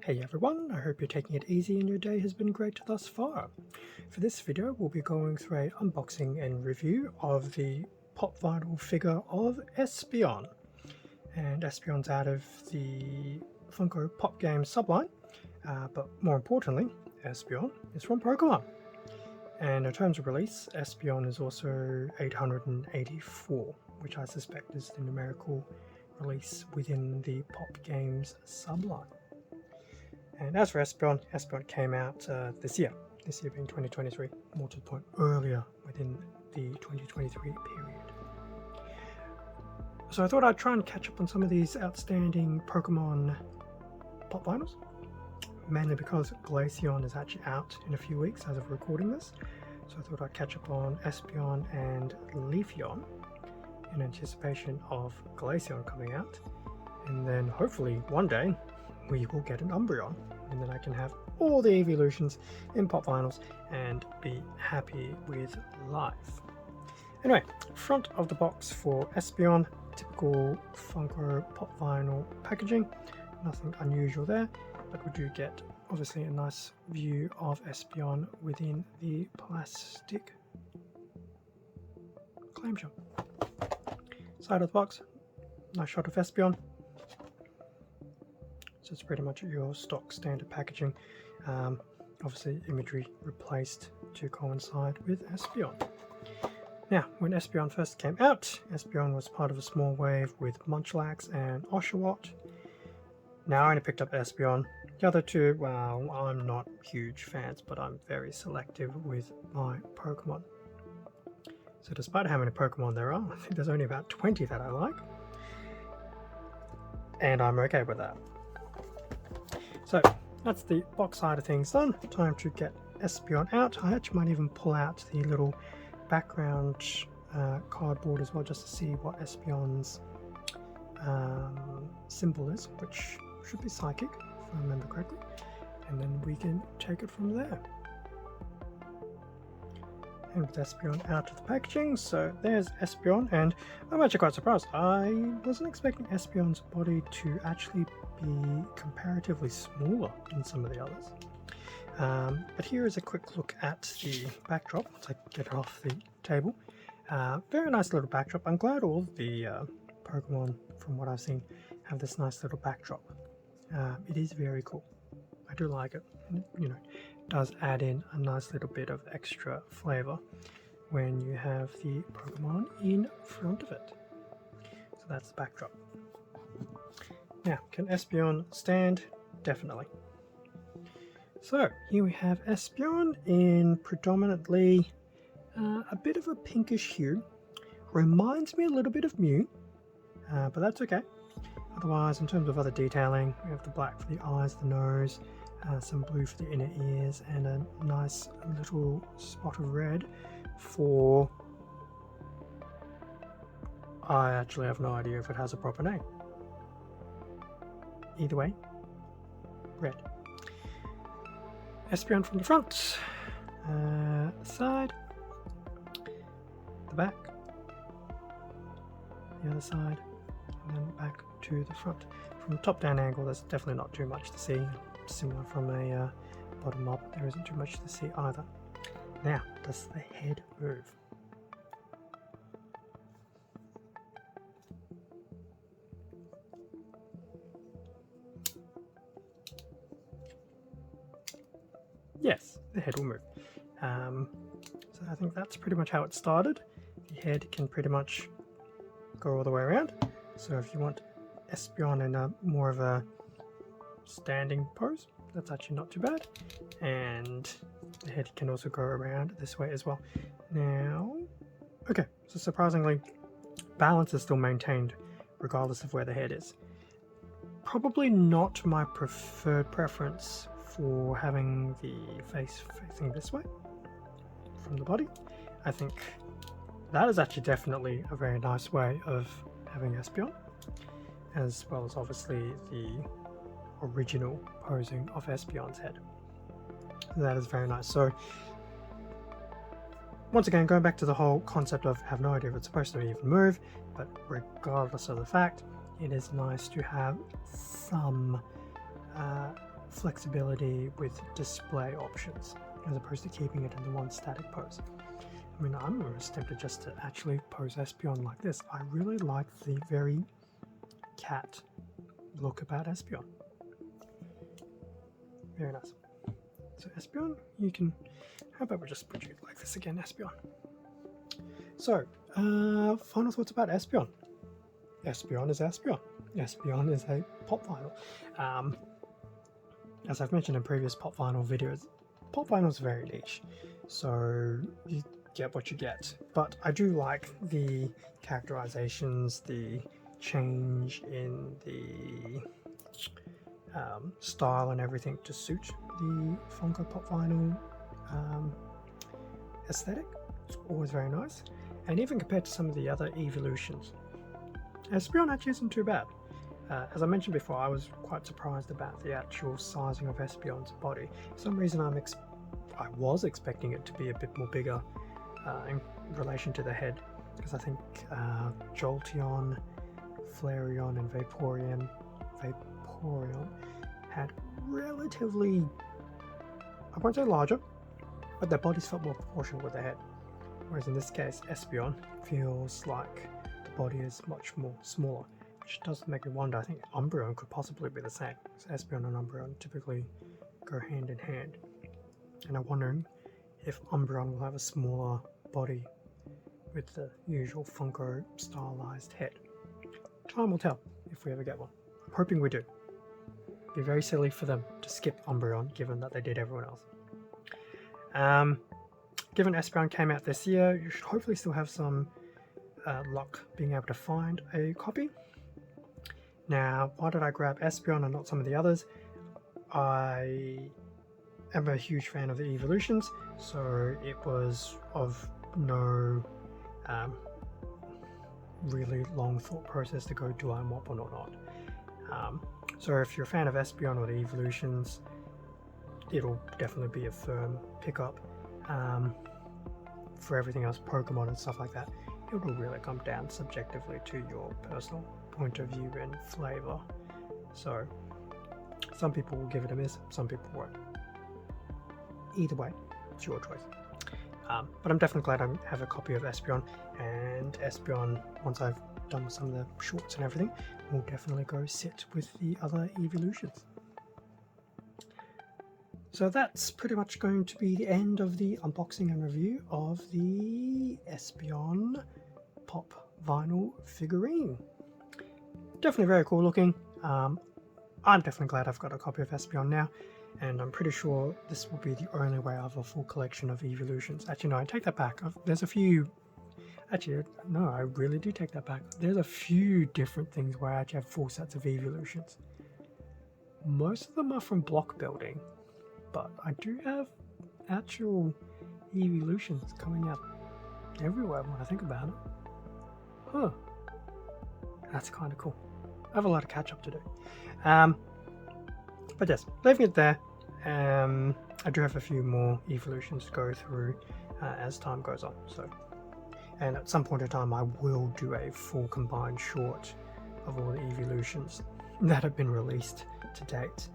Hey everyone, I hope you're taking it easy and your day has been great thus far. For this video we'll be going through an unboxing and review of the pop vinyl figure of Espeon. And Espeon's out of the Funko Pop Games subline, but more importantly, Espeon is from Pokémon. And in terms of release, Espeon is also 884, which I suspect is the numerical release within the Pop Games subline. And as for Espeon, Espeon came out this year being 2023, more to the point earlier within the 2023 period. So I thought I'd try and catch up on some of these outstanding Pokemon pop vinyls, mainly because Glaceon is actually out in a few weeks as of recording this. So I thought I'd catch up on Espeon and Leafeon in anticipation of Glaceon coming out, and then hopefully one day we will get an Umbreon, and then I can have all the Eeveelutions in pop vinyls and be happy with life. Anyway, front of the box for Espeon, typical Funko pop vinyl packaging, nothing unusual there, but we do get obviously a nice view of Espeon within the plastic clamshell. Side of the box, nice shot of Espeon. So it's pretty much your stock standard packaging. Obviously imagery replaced to coincide with Espeon. Now, when Espeon first came out, Espeon was part of a small wave with Munchlax and Oshawott. Now I only picked up Espeon. The other two, well, I'm not huge fans, but I'm very selective with my Pokemon. So despite how many Pokemon there are, I think there's only about 20 that I like. And I'm okay with that. So that's the box side of things done. Time to get Espeon out. I actually might even pull out the little background cardboard as well, just to see what Espeon's symbol is, which should be psychic if I remember correctly, and then we can take it from there. And with Espeon out of the packaging, so there's Espeon, and I'm actually quite surprised. I wasn't expecting Espeon's body to actually be comparatively smaller than some of the others. But here is a quick look at the backdrop once I get it off the table. Very nice little backdrop. I'm glad all of the Pokemon, from what I've seen, have this nice little backdrop. It is very cool. I do like it. You know, it does add in a nice little bit of extra flavor when you have the Pokemon in front of it. So that's the backdrop. Now, can Espeon stand? Definitely. So here we have Espeon in predominantly a bit of a pinkish hue. Reminds me a little bit of Mew, but that's okay. Otherwise, in terms of other detailing, we have the black for the eyes, the nose, some blue for the inner ears, and a nice little spot of red for... I actually have no idea if it has a proper name. Either way, red. Espeon from the front, side, the back, the other side, and then back to the front. From a top-down angle, there's definitely not too much to see. Similar from a bottom-up, there isn't too much to see either. Now, does the head move? Yes, the head will move. So I think that's pretty much how it started. The head can pretty much go all the way around. So if you want Espeon in a more of a standing pose, that's actually not too bad. And the head can also go around this way as well. Now, okay, so surprisingly, balance is still maintained regardless of where the head is. Probably not my preferred preference for having the face facing this way from the body. I think that is actually definitely a very nice way of having Espeon, as well as obviously the original posing of Espeon's head. That is very nice. So once again, going back to the whole concept of have no idea if it's supposed to even move, but regardless of the fact, it is nice to have some flexibility with display options as opposed to keeping it in the one static pose. I mean, I'm almost tempted just to actually pose Espeon like this. I really like the very cat look about Espeon. Very nice. So Espeon, you can, how about we just put you like this again, Espeon. So, final thoughts about Espeon. Espeon is Espeon. Espeon is a pop vinyl. As I've mentioned in previous pop vinyl videos, pop vinyl is very niche, so you get what you get. But I do like the characterizations, the change in the style and everything to suit the Funko pop vinyl aesthetic. It's always very nice, and even compared to some of the other Eeveelutions, Espeon actually isn't too bad. As I mentioned before, I was quite surprised about the actual sizing of Espeon's body. For some reason I was expecting it to be a bit more bigger in relation to the head, because I think Jolteon, Flareon and Vaporeon had relatively, I won't say larger, but their bodies felt more proportional with their head. Whereas in this case, Espeon feels like the body is much more smaller, which does make me wonder. I think Umbreon could possibly be the same. So Espeon and Umbreon typically go hand in hand. And I'm wondering if Umbreon will have a smaller body with the usual Funko stylized head. Time will tell if we ever get one. I'm hoping we do. It'd be very silly for them to skip Umbreon, given that they did everyone else. Given Espeon came out this year, you should hopefully still have some luck being able to find a copy. Now, why did I grab Espeon and not some of the others? I am a huge fan of the Eeveelutions, so it was of no really long thought process to go, do I want one or not? So if you're a fan of Espeon or the Eeveelutions, it'll definitely be a firm pickup. For everything else, Pokemon and stuff like that, it will really come down subjectively to your personal point of view and flavor. So some people will give it a miss, some people won't. Either way, it's your choice. But I'm definitely glad I have a copy of Espeon, and Espeon, once I've done some of the shorts and everything, will definitely go sit with the other Eeveelutions. So that's pretty much going to be the end of the unboxing and review of the Espeon pop vinyl figurine. Definitely very cool looking. I'm definitely glad I've got a copy of Espeon now, and I'm pretty sure this will be the only way I have a full collection of Eeveelutions. Actually, no, I take that back. There's a few. Actually, no, I really do take that back. There's a few different things where I actually have full sets of Eeveelutions. Most of them are from block building, but I do have actual Eeveelutions coming out everywhere when I think about it. Huh. That's kind of cool. I have a lot of catch up to do. But yes, leaving it there. I do have a few more Eeveelutions to go through as time goes on. So, and at some point in time, I will do a full combined short of all the Eeveelutions that have been released to date.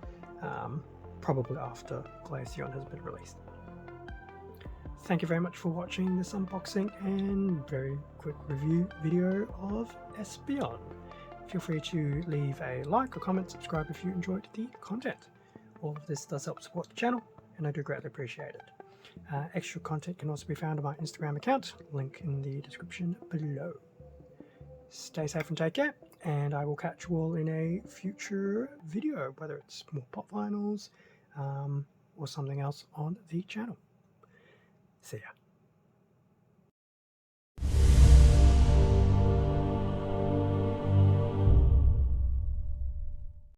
Probably after Glaceon has been released. Thank you very much for watching this unboxing and very quick review video of Espeon. Feel free to leave a like or comment, subscribe if you enjoyed the content. All of this does help support the channel, and I do greatly appreciate it. Extra content can also be found on my Instagram account, link in the description below. Stay safe and take care, and I will catch you all in a future video, whether it's more pop vinyls or something else on the channel. See ya.